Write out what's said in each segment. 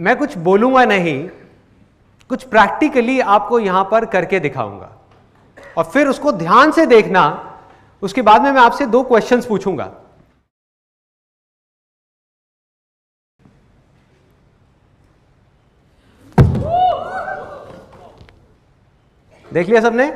मैं कुछ बोलूंगा नहीं, कुछ प्रैक्टिकली आपको यहां पर करके दिखाऊंगा और फिर उसको ध्यान से देखना। उसके बाद में मैं आपसे 2 क्वेश्चंस पूछूंगा। देख लिया सबने?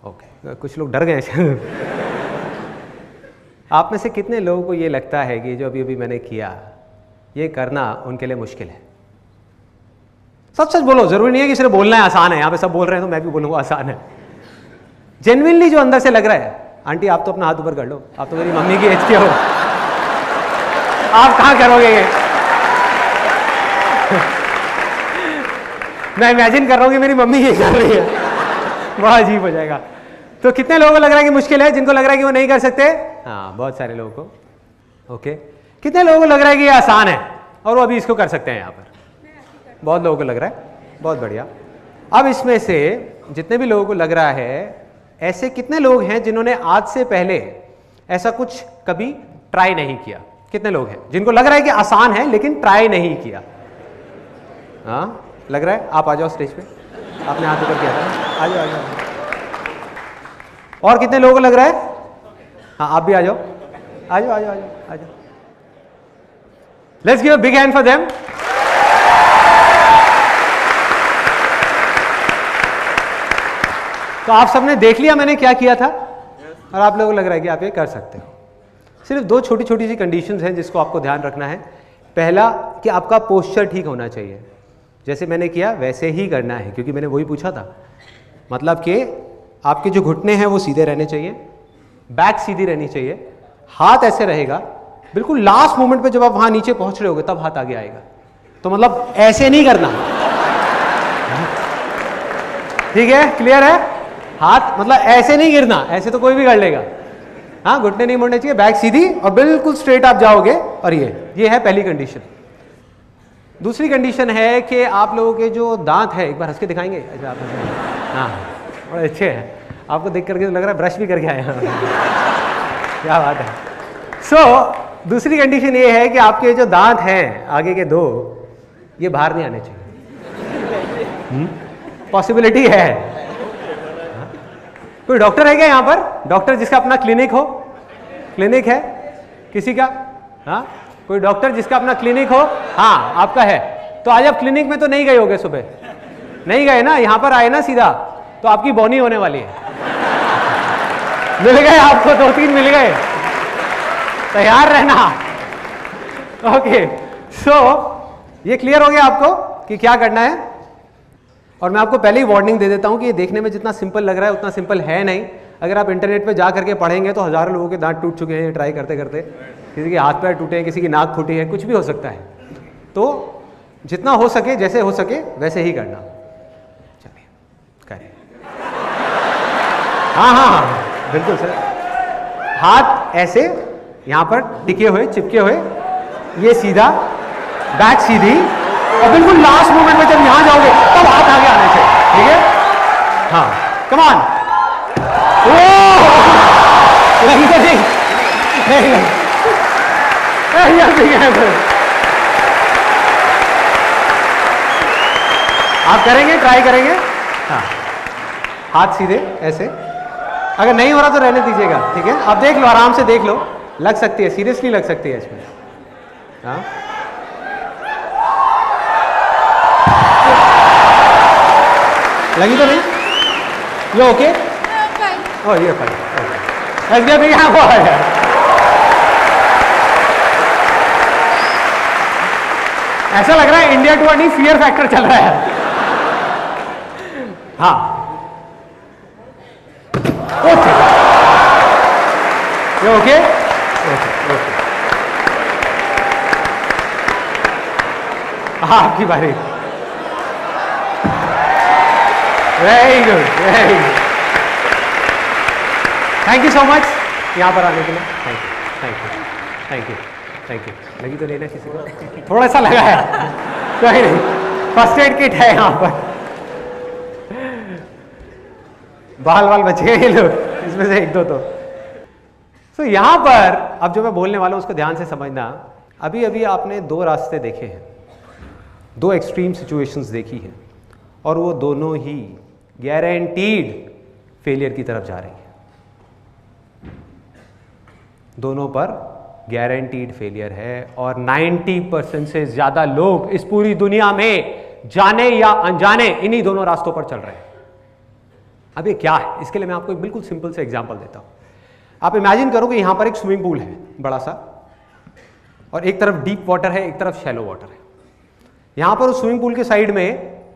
ओके, कुछ लोग डर गए। आप में से कितने लोगों को ये लगता है कि जो अभी अभी मैंने किया ये करना उनके लिए मुश्किल है? सब सच बोलो, जरूरी नहीं है कि सिर्फ बोलना है आसान है। यहां पे सब बोल रहे हैं तो मैं भी बोलूंगा आसान है। जेन्युइनली जो अंदर से लग रहा है। आंटी आप तो अपना हाथ ऊपर कर लो, आप तो मेरी मम्मी की एज के हो, आप कहां करोगे ये? मैं इमेजिन कर रहा हूं कि मेरी मम्मी ये कर रही है, बहुत अजीब हो जाएगा। तो कितने लोगों को लग रहा है कि मुश्किल है? जिनको लग रहा है कि वो नहीं कर सकते, हाँ बहुत सारे लोगों को। ओके, कितने लोगों को लग रहा है कि ये आसान है और वो अभी इसको कर सकते हैं? यहाँ पर बहुत लोगों को लग रहा है, बहुत बढ़िया। अब इसमें से जितने भी लोगों को लग रहा है, ऐसे कितने लोग हैं जिन्होंने आज से पहले ऐसा कुछ कभी ट्राई नहीं किया? कितने लोग हैं जिनको लग रहा है कि आसान है लेकिन ट्राई नहीं किया? हाँ लग रहा है। आप आ जाओ स्टेज पे, आपने हाथ ऊपर किया था, आ जाओ आ जाओ। और कितने लोगों को लग रहा है? हाँ आप भी आ जाओ, आ जाओ आ जाओ आ जाओ। Let's give a big hand for them. तो आप सबने देख लिया मैंने क्या किया था और आप लोगों को लग रहा है कि आप ये कर सकते हो। सिर्फ 2 छोटी छोटी सी कंडीशंस हैं जिसको आपको ध्यान रखना है। पहला कि आपका पोस्चर ठीक होना चाहिए, जैसे मैंने किया वैसे ही करना है, क्योंकि मैंने वही पूछा था। मतलब कि आपके जो घुटने हैं वो सीधे रहने चाहिए, बैक सीधी रहनी चाहिए, हाथ ऐसे रहेगा। बिल्कुल लास्ट मोमेंट पे जब आप वहां नीचे पहुंच रहे होगे तब हाथ आगे आएगा। तो मतलब ऐसे नहीं करना, ठीक है? क्लियर है? हाथ मतलब ऐसे नहीं गिरना, ऐसे तो कोई भी कर लेगा। हाँ घुटने नहीं मुड़ने चाहिए, बैक सीधी और बिल्कुल स्ट्रेट आप जाओगे। और ये है पहली कंडीशन। दूसरी कंडीशन है कि आप लोगों के जो दांत है, एक बार हंस के दिखाएंगे? अच्छा आप हाँ बड़े अच्छे हैं, आपको देख करके तो लग रहा है ब्रश भी करके आए हैं। क्या बात है। सो दूसरी कंडीशन ये है कि आपके जो दांत हैं आगे के 2, ये बाहर नहीं आने चाहिए। पॉसिबिलिटी है। कोई डॉक्टर है क्या यहाँ पर? डॉक्टर जिसका अपना क्लिनिक हो? क्लिनिक है किसी का? हाँ कोई डॉक्टर जिसका अपना क्लिनिक हो? हाँ आपका है। तो आज आप क्लिनिक में तो नहीं गए होगे, सुबह नहीं गए ना, यहाँ पर आए ना सीधा, तो आपकी बोनी होने वाली है। मिल गए आपको, 2-3 मिल गए, तैयार रहना। ओके सो ये क्लियर हो गया आपको कि क्या करना है। और मैं आपको पहले ही वार्निंग दे देता हूं कि ये देखने में जितना सिंपल लग रहा है उतना सिंपल है नहीं। अगर आप इंटरनेट पे जा करके पढ़ेंगे तो हजारों लोगों के दांत टूट चुके हैं ट्राई करते करते, किसी के हाथ पैर टूटे हैं, किसी की नाक फूटी है, कुछ भी हो सकता है। तो जितना हो सके, जैसे हो सके वैसे ही करना। चलिए करें। हाँ हाँ हाँ बिल्कुल सर। हाथ ऐसे यहाँ पर टिके हुए, चिपके हुए, ये सीधा, बैक सीधी, और बिल्कुल लास्ट मोमेंट में जब यहां जाओगे तब हाथ आगे आने चाहिए, ठीक है? हाँ कम ऑन। नहीं तो नहीं, आप करेंगे, ट्राई करेंगे। हाँ हाथ सीधे ऐसे, अगर नहीं हो रहा तो रहने दीजिएगा, ठीक है? आप देख लो, आराम से देख लो, लग सकती है, सीरियसली लग सकती है इसमें। हाँ लगी तो नहीं? ये ओके? ओह ये फाइन। भी यहाँ वो है। ऐसा लग रहा है इंडिया टू नहीं फियर फैक्टर चल रहा है। हाँ ओके, ये ओके? Okay okay. हाँ आपकी बारी। Very good very good, thank you so much यहाँ पर आने के लिए। Thank you thank you thank you thank you. लगी तो नहीं ना किसी को? थोड़ा सा लगा है, कोई नहीं, फर्स्ट एड किट है यहाँ पर। बाल बाल बच गए ये लोग, इसमें से 1-2 तो यहाँ पर अब जो मैं बोलने वाला हूँ उसको ध्यान से समझना। अभी अभी आपने 2 रास्ते देखे हैं, दो एक्सट्रीम सिचुएशंस देखी हैं और वो दोनों ही गारंटीड फेलियर की तरफ जा रही है। दोनों पर गारंटीड फेलियर है और 90% से ज्यादा लोग इस पूरी दुनिया में जाने या अनजाने इन्हीं दोनों रास्तों पर चल रहे हैं। अब ये क्या है, इसके लिए मैं आपको एक बिल्कुल सिंपल से एग्जांपल देता हूं। आप इमेजिन करो कि यहां पर एक स्विमिंग पूल है बड़ा सा, और एक तरफ डीप वाटर है, एक तरफ शैलो वाटर है। यहां पर उस स्विमिंग पूल के साइड में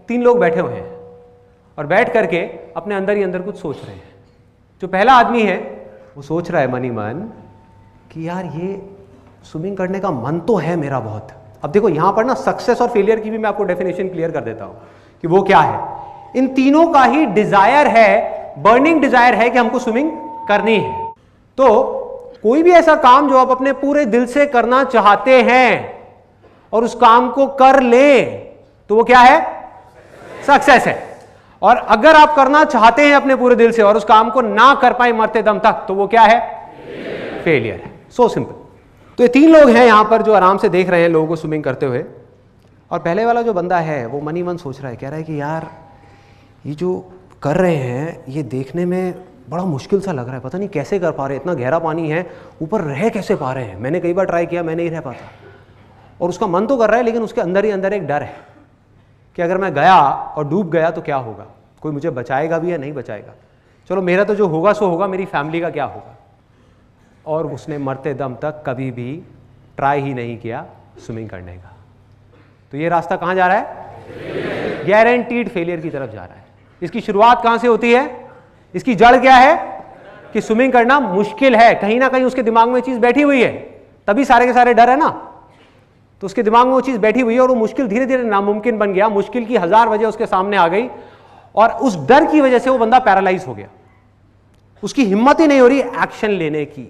3 लोग बैठे हुए हैं और बैठ करके अपने अंदर ही अंदर कुछ सोच रहे हैं। जो पहला आदमी है वो सोच रहा है मन ही मन कि यार ये स्विमिंग करने का मन तो है मेरा बहुत। अब देखो यहां पर ना सक्सेस और फेलियर की भी मैं आपको डेफिनेशन क्लियर कर देता हूं कि वो क्या है। इन तीनों का ही डिजायर है, बर्निंग डिजायर है कि हमको स्विमिंग करनी है। तो कोई भी ऐसा काम जो आप अपने पूरे दिल से करना चाहते हैं और उस काम को कर ले तो वो क्या है, सक्सेस है। और अगर आप करना चाहते हैं अपने पूरे दिल से और उस काम को ना कर पाए मरते दम तक तो वो क्या है, फेलियर है। So simple. तो ये 3 लोग हैं यहां पर जो आराम से देख रहे हैं लोगों को स्विमिंग करते हुए। और पहले वाला जो बंदा है वो मन ही मन सोच रहा है, कह रहा है कि यार ये जो कर रहे हैं ये देखने में बड़ा मुश्किल सा लग रहा है, पता नहीं कैसे कर पा रहे, इतना गहरा पानी है, ऊपर रह कैसे पा रहे हैं। मैंने कई बार ट्राई किया, मैं नहीं रह पाता। और उसका मन तो कर रहा है लेकिन उसके अंदर ही अंदर एक डर है कि अगर मैं गया और डूब गया तो क्या होगा, कोई मुझे बचाएगा भी या नहीं बचाएगा। चलो मेरा तो जो होगा सो होगा, मेरी फैमिली का क्या होगा। और उसने मरते दम तक कभी भी ट्राई ही नहीं किया स्विमिंग करने का। तो ये रास्ता कहां जा रहा है, गारंटीड फेलियर की तरफ जा रहा है। इसकी शुरुआत कहां से होती है, इसकी जड़ क्या है कि स्विमिंग करना मुश्किल है। कहीं ना कहीं उसके दिमाग में चीज बैठी हुई है, तभी सारे के सारे डर है ना। तो उसके दिमाग में वो चीज बैठी हुई है और वो मुश्किल धीरे धीरे नामुमकिन बन गया। मुश्किल की 1000 वजह उसके सामने आ गई और उस डर की वजह से वो बंदा पैरालाइज हो गया। उसकी हिम्मत ही नहीं हो रही एक्शन लेने की।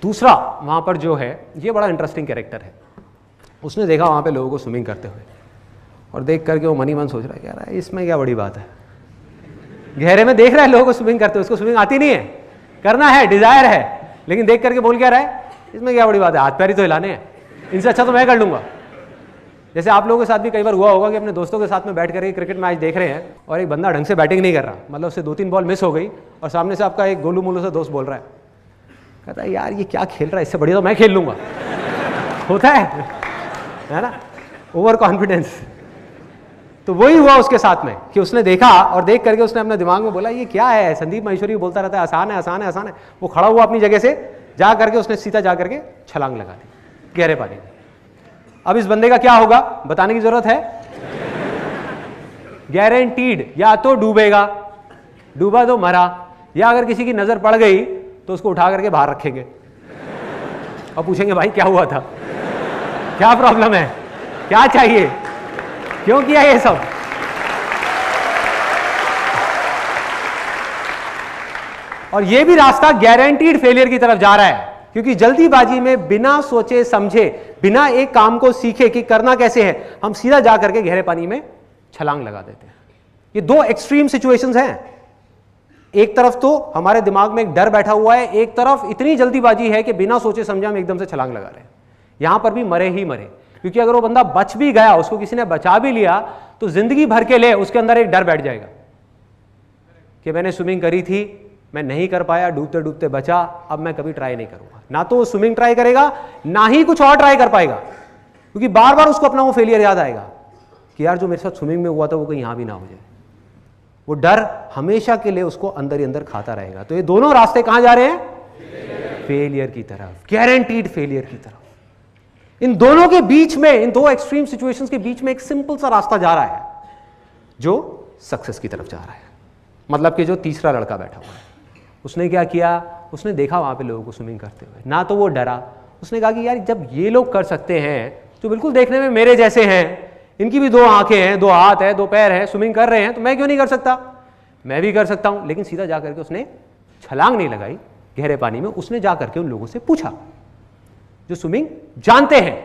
दूसरा वहां पर जो है, ये बड़ा इंटरेस्टिंग कैरेक्टर है। उसने देखा वहां पे लोगों को स्विमिंग करते हुए और देख करके वो मन ही मन सोच रहा है, कह रहा है इसमें क्या बड़ी बात है। गहरे में देख रहा है लोगों को स्विमिंग करते हुए, उसको स्विमिंग आती नहीं है, करना है, डिजायर है, लेकिन देख करके बोल क्या रहा है, इसमें क्या बड़ी बात है, हाथ पैर ही तो हिलाने हैं, इनसे अच्छा तो मैं कर लूंगा। जैसे आप लोगों के साथ भी कई बार हुआ होगा कि अपने दोस्तों के साथ में बैठ करके क्रिकेट मैच देख रहे हैं और एक बंदा ढंग से बैटिंग नहीं कर रहा, मतलब उससे 2-3 बॉल मिस हो गई और सामने से आपका एक गोलू मोलू सा दोस्त बोल रहा है, कहता है यार ये क्या खेल रहा है, इससे बढ़िया तो मैं खेल लूंगा। होता है ना, ओवर कॉन्फिडेंस। तो वही हुआ उसके साथ में कि उसने देखा और देख करके उसने अपने दिमाग में बोला ये क्या है, संदीप महेश्वरी बोलता रहता है आसान है आसान है आसान है। वो खड़ा हुआ अपनी जगह से, जा करके उसने सीधा जा करके छलांग लगा दी गहरे पानी में। अब इस बंदे का क्या होगा बताने की जरूरत है, गारंटीड या तो डूबेगा, डूबा तो मरा, या अगर किसी की नजर पड़ गई तो उसको उठा करके बाहर रखेंगे और पूछेंगे भाई क्या हुआ था, क्या प्रॉब्लम है, क्या चाहिए, क्यों किया ये सब। और ये भी रास्ता गारंटीड फेलियर की तरफ जा रहा है, क्योंकि जल्दीबाजी में बिना सोचे समझे, बिना एक काम को सीखे कि करना कैसे है, हम सीधा जा करके गहरे पानी में छलांग लगा देते हैं। ये 2 एक्सट्रीम सिचुएशंस हैं। एक तरफ तो हमारे दिमाग में एक डर बैठा हुआ है, एक तरफ इतनी जल्दीबाजी है कि बिना सोचे समझे हम एकदम से छलांग लगा रहे हैं। यहां पर भी मरे ही मरे, क्योंकि अगर वो बंदा बच भी गया, उसको किसी ने बचा भी लिया, तो जिंदगी भर के लिए उसके अंदर एक डर बैठ जाएगा कि मैंने स्विमिंग करी थी, मैं नहीं कर पाया, डूबते डूबते बचा, अब मैं कभी ट्राई नहीं करूंगा। ना तो वो स्विमिंग ट्राई करेगा, ना ही कुछ और ट्राई कर पाएगा, क्योंकि बार बार उसको अपना वो फेलियर याद आएगा कि यार जो मेरे साथ स्विमिंग में हुआ था वो कहीं यहां भी ना हो जाए। वो डर हमेशा के लिए उसको अंदर ही अंदर खाता रहेगा। तो ये दोनों रास्ते कहां जा रहे हैं, फेलियर की तरफ, गारंटीड फेलियर की तरफ। इन दोनों के बीच में, इन 2 एक्सट्रीम सिचुएशंस के बीच में एक सिंपल सा रास्ता जा रहा है जो सक्सेस की तरफ जा रहा है। मतलब कि जो तीसरा लड़का बैठा हुआ है, उसने क्या किया, उसने देखा वहां पे लोगों को स्विमिंग करते हुए, ना तो वो डरा, उसने कहा कि यार जब ये लोग कर सकते हैं जो बिल्कुल देखने में मेरे जैसे हैं, इनकी भी 2 आंखें हैं, 2 हाथ है, 2 पैर हैं, स्विमिंग कर रहे हैं, तो मैं क्यों नहीं कर सकता, मैं भी कर सकता हूं। लेकिन सीधा जा करके उसने छलांग नहीं लगाई गहरे पानी में, उसने जा करके उन लोगों से पूछा जो स्विमिंग जानते हैं,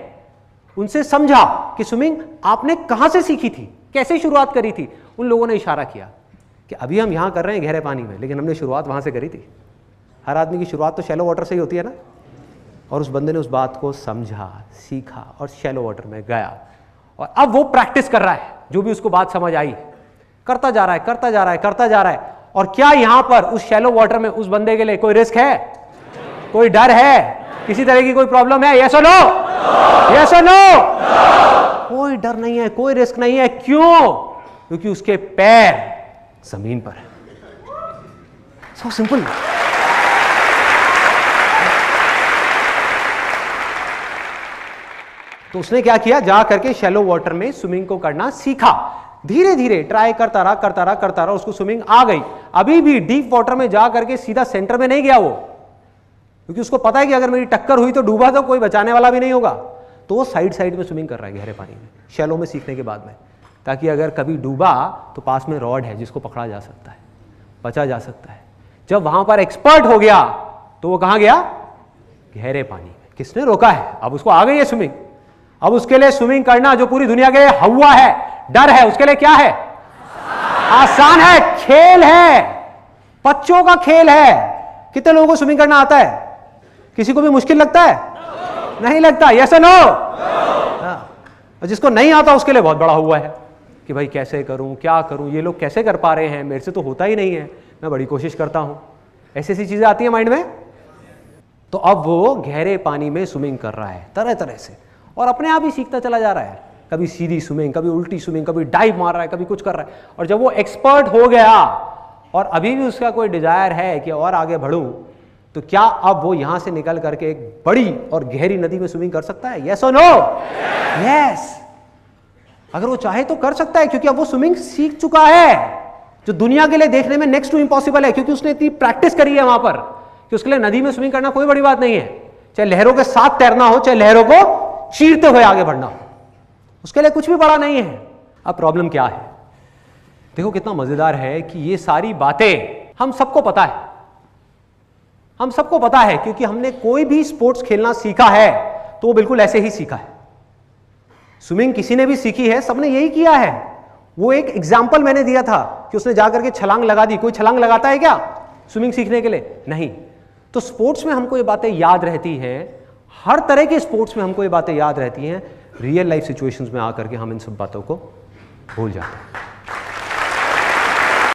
उनसे समझा कि स्विमिंग आपने कहां से सीखी थी, कैसे शुरुआत करी थी। उन लोगों ने इशारा किया कि अभी हम यहां कर रहे हैं गहरे पानी में, लेकिन हमने शुरुआत वहां से करी थी। हर आदमी की शुरुआत तो शैलो वाटर से ही होती है ना। और उस बंदे ने उस बात को समझा, सीखा और शैलो वाटर में गया और अब वो प्रैक्टिस कर रहा है, जो भी उसको बात समझ आई, करता जा रहा है, करता जा रहा है, करता जा रहा है। और क्या यहां पर उस शैलो वाटर में उस बंदे के लिए कोई रिस्क है, कोई डर है, किसी तरह की कोई प्रॉब्लम है? यस और नो? यस और नो? कोई डर नहीं है, कोई रिस्क नहीं है। क्यों? क्योंकि उसके पैर जमीन पर है। So simple. तो उसने क्या किया, जा करके शैलो वाटर में स्विमिंग को करना सीखा। धीरे धीरे ट्राई करता रहा, करता रहा, करता रहा, उसको स्विमिंग आ गई। अभी भी डीप वाटर में जा करके सीधा सेंटर में नहीं गया वो, क्योंकि उसको पता है कि अगर मेरी टक्कर हुई तो डूबा तो कोई बचाने वाला भी नहीं होगा। तो वो साइड साइड में स्विमिंग कर रहा है गहरे पानी में, शैलो में सीखने के बाद में, ताकि अगर कभी डूबा तो पास में रॉड है जिसको पकड़ा जा सकता है, बचा जा सकता है। जब वहां पर एक्सपर्ट हो गया तो वो कहां गया? गहरे पानी में। किसने रोका है? अब उसको आ गई है स्विमिंग। अब उसके लिए स्विमिंग करना, जो पूरी दुनिया के लिए हवा है, डर है, उसके लिए क्या है? आसान है, खेल है, बच्चों का खेल है। कितने लोगों को स्विमिंग करना आता है? किसी को भी मुश्किल लगता है? नहीं लगता। यस और नो? और जिसको नहीं आता उसके लिए बहुत बड़ा हुआ है कि भाई कैसे करूं, क्या करूं, ये लोग कैसे कर पा रहे हैं, मेरे से तो होता ही नहीं है, मैं बड़ी कोशिश करता हूं। ऐसी ऐसी चीजें आती हैं माइंड में। तो अब वो गहरे पानी में स्विमिंग कर रहा है तरह तरह से, और अपने आप ही सीखता चला जा रहा है। कभी सीधी स्विमिंग, कभी उल्टी स्विमिंग, कभी डाइव मार रहा है, कभी कुछ कर रहा है। और जब वो एक्सपर्ट हो गया और अभी भी उसका कोई डिजायर है कि और आगे बढ़ूं, तो क्या अब वो यहां से निकल करके एक बड़ी और गहरी नदी में स्विमिंग कर सकता है? यस और नो? यस। अगर वो चाहे तो कर सकता है, क्योंकि अब वो स्विमिंग सीख चुका है, जो दुनिया के लिए देखने में नेक्स्ट टू इम्पॉसिबल है, क्योंकि उसने इतनी प्रैक्टिस करी है वहां पर कि उसके लिए नदी में स्विमिंग करना कोई बड़ी बात नहीं है। चाहे लहरों के साथ तैरना हो, चाहे लहरों को चीरते हुए आगे बढ़ना हो, उसके लिए कुछ भी बड़ा नहीं है। अब प्रॉब्लम क्या है? देखो कितना मजेदार है कि ये सारी बातें हम सबको पता है, हम सबको पता है, क्योंकि हमने कोई भी स्पोर्ट्स खेलना सीखा है तो वो बिल्कुल ऐसे ही सीखा है। स्विमिंग किसी ने भी सीखी है, सबने यही किया है। वो एक एग्जाम्पल मैंने दिया था कि उसने जाकर के छलांग लगा दी। कोई छलांग लगाता है क्या स्विमिंग सीखने के लिए? नहीं। तो स्पोर्ट्स में हमको ये बातें याद रहती हैं, हर तरह के स्पोर्ट्स में हमको ये बातें याद रहती हैं। रियल लाइफ सिचुएशंस में आकर के हम इन सब बातों को भूल जाते हैं।